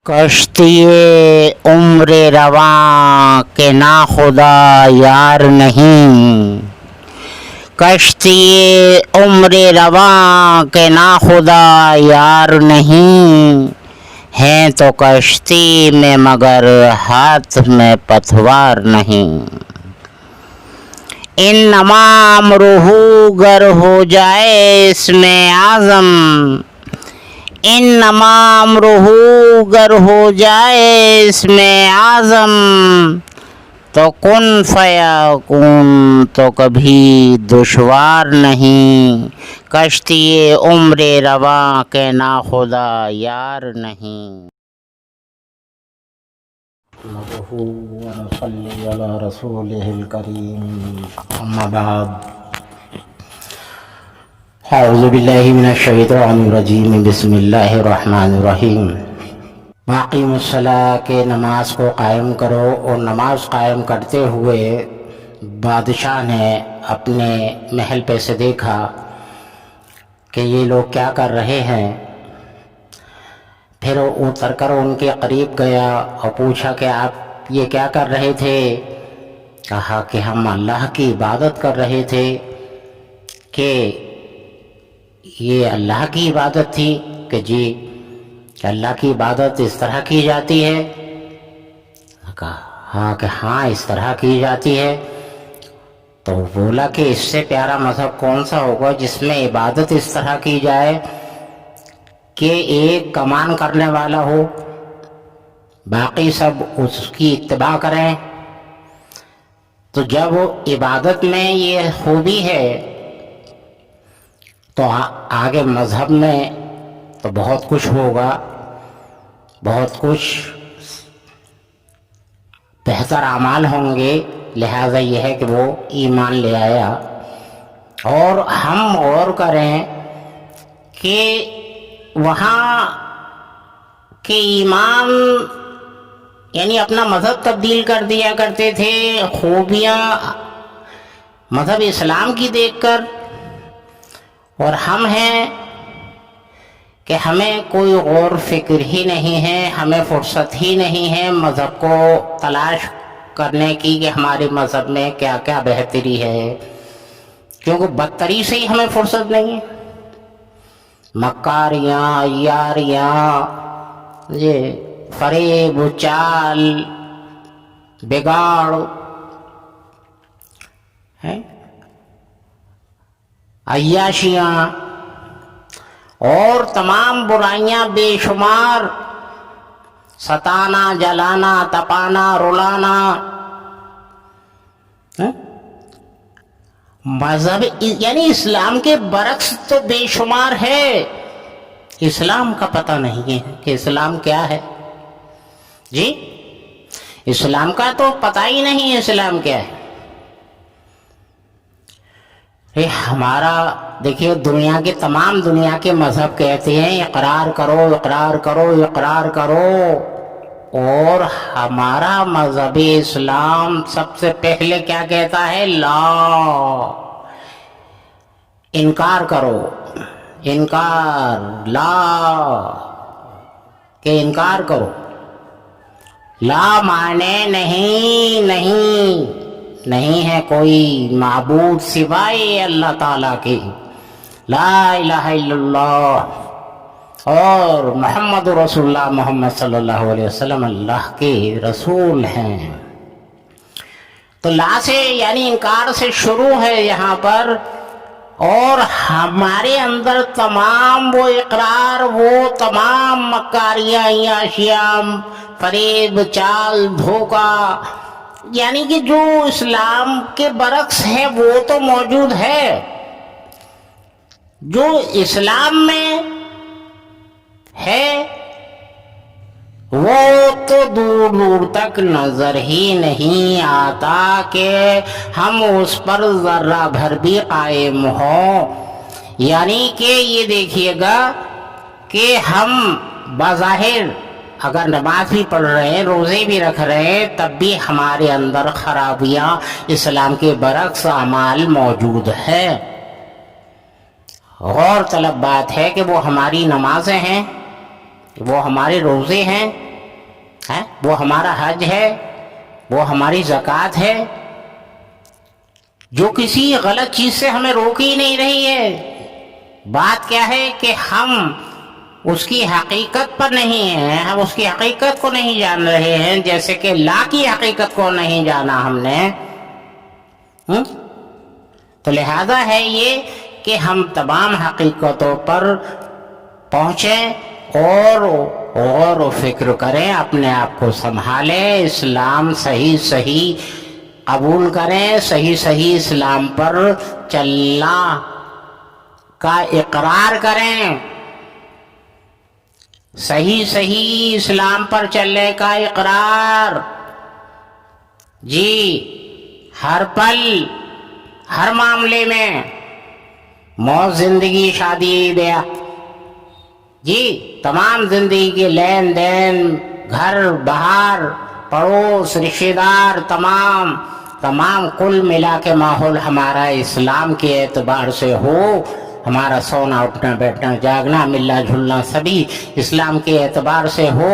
کشتی عمر رواں کے نا خدا یار نہیں، کشتی عمر رواں کے نا خدا یار نہیں، ہیں تو کشتی میں مگر ہاتھ میں پتوار نہیں۔ انما امرہ گر ہو جائے اس میں اعظم، انما امرہ گر ہو جائے اس میں اعظم، تو کن فیکون تو کبھی دشوار نہیں، کشتی عمر رواں کے نا خدا یار نہیں۔ نحمدہ ونصلی علی رسولہ الکریم، اما بعد، اعوذ باللہ من الشیطان الرجیم، بسم اللہ الرحمن الرحیم۔ واقیم الصلاۃ کہ نماز کو قائم کرو، اور نماز قائم کرتے ہوئے بادشاہ نے اپنے محل پہ سے دیکھا کہ یہ لوگ کیا کر رہے ہیں، پھر اتر کر ان کے قریب گیا اور پوچھا کہ آپ یہ کیا کر رہے تھے؟ کہا کہ ہم اللہ کی عبادت کر رہے تھے۔ کہ یہ اللہ کی عبادت تھی؟ کہ جی، کہ اللہ کی عبادت اس طرح کی جاتی ہے؟ کہا کہ ہاں اس طرح کی جاتی ہے۔ تو بولا کہ اس سے پیارا مذہب کون سا ہوگا جس میں عبادت اس طرح کی جائے کہ ایک کمان کرنے والا ہو، باقی سب اس کی اتباع کریں۔ تو جب عبادت میں یہ خوبی ہے تو آگے مذہب میں تو بہت کچھ ہوگا، بہت کچھ بہتر اعمال ہوں گے۔ لہٰذا یہ ہے کہ وہ ایمان لے آیا۔ اور ہم غور کریں کہ وہاں کے ایمان یعنی اپنا مذہب تبدیل کر دیا کرتے تھے، خوبیاں مذہب اسلام کی دیکھ کر، اور ہم ہیں کہ ہمیں کوئی غور فکر ہی نہیں ہے، ہمیں فرصت ہی نہیں ہے مذہب کو تلاش کرنے کی کہ ہمارے مذہب میں کیا کیا بہتری ہے، کیونکہ بدتری سے ہی ہمیں فرصت نہیں ہے۔ مکاریاں، عیاریاں، یہ فریب، چال، بگاڑ، عیاشیاں اور تمام برائیاں بے شمار، ستانا، جلانا، تپانا، رلانا، مذہب یعنی اسلام کے برعکس تو بے شمار ہے۔ اسلام کا پتہ نہیں ہے کہ اسلام کیا ہے۔ جی، اسلام کا تو پتہ ہی نہیں ہے اسلام کیا ہے۔ ہمارا دیکھیے، دنیا کے تمام دنیا کے مذہب کہتے ہیں اقرار کرو، اقرار کرو، اقرار کرو، اور ہمارا مذہب اسلام سب سے پہلے کیا کہتا ہے؟ لا، انکار کرو، انکار، لا، کہ انکار کرو۔ لا مانے نہیں، نہیں، نہیں ہے کوئی معبود سوائے اللہ تعالیٰ کے، لا الہ الا اللہ، اور محمد رسول اللہ، محمد صلی اللہ علیہ وسلم اللہ کے رسول ہیں۔ تو لا سے یعنی انکار سے شروع ہے یہاں پر، اور ہمارے اندر تمام وہ اقرار، وہ تمام مکاریاں، عیاشیاں، فریب، چال، دھوکہ، یعنی کہ جو اسلام کے برعکس ہے وہ تو موجود ہے۔ جو اسلام میں ہے وہ تو دور دور تک نظر ہی نہیں آتا کہ ہم اس پر ذرہ بھر بھی قائم ہوں۔ یعنی کہ یہ دیکھیے گا کہ ہم بظاہر اگر نماز بھی پڑھ رہے ہیں، روزے بھی رکھ رہے ہیں، تب بھی ہمارے اندر خرابیاں، اسلام کے برعکس اعمال موجود ہیں۔ غور طلب بات ہے کہ وہ ہماری نمازیں ہیں، وہ ہمارے روزے ہیں، ہے، وہ ہمارا حج ہے، وہ ہماری زکوٰۃ ہے، جو کسی غلط چیز سے ہمیں روک ہی نہیں رہی ہے۔ بات کیا ہے کہ ہم اس کی حقیقت پر نہیں ہیں، ہم اس کی حقیقت کو نہیں جان رہے ہیں، جیسے کہ لا کی حقیقت کو نہیں جانا ہم نے۔ تو لہذا ہے یہ کہ ہم تمام حقیقتوں پر پہنچیں اور غور و فکر کریں، اپنے آپ کو سنبھالیں، اسلام صحیح صحیح قبول کریں، صحیح صحیح اسلام پر چلنا کا اقرار کریں، صحیح صحیح اسلام پر چلنے کا اقرار، جی ہر پل ہر معاملے میں، موت، زندگی، شادی، بیاہ، جی تمام زندگی کے لین دین، گھر بہار، پڑوس، رشتہ دار، تمام کل ملا کے ماحول ہمارا اسلام کے اعتبار سے ہو، ہمارا سونا اٹھنا بیٹھنا جاگنا ملنا جھلنا سبھی اسلام کے اعتبار سے ہو،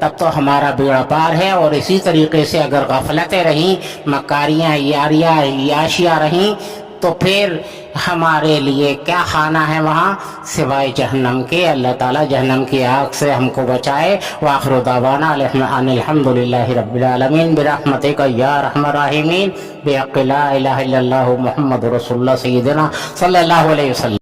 تب تو ہمارا بیڑا پار ہے۔ اور اسی طریقے سے اگر غفلتیں رہیں، مکاریاں، یاریاں، عیاشیاں رہیں، تو پھر ہمارے لیے کیا خانہ ہے وہاں سوائے جہنم کے۔ اللہ تعالیٰ جہنم کی آگ سے ہم کو بچائے۔ وآخر دعوانا ان الحمد للہ رب العالمین برحمتک یا ارحم الراحمین بحق لا الہ الا اللہ محمد رسول اللہ سیدنا صلی اللہ علیہ وسلم۔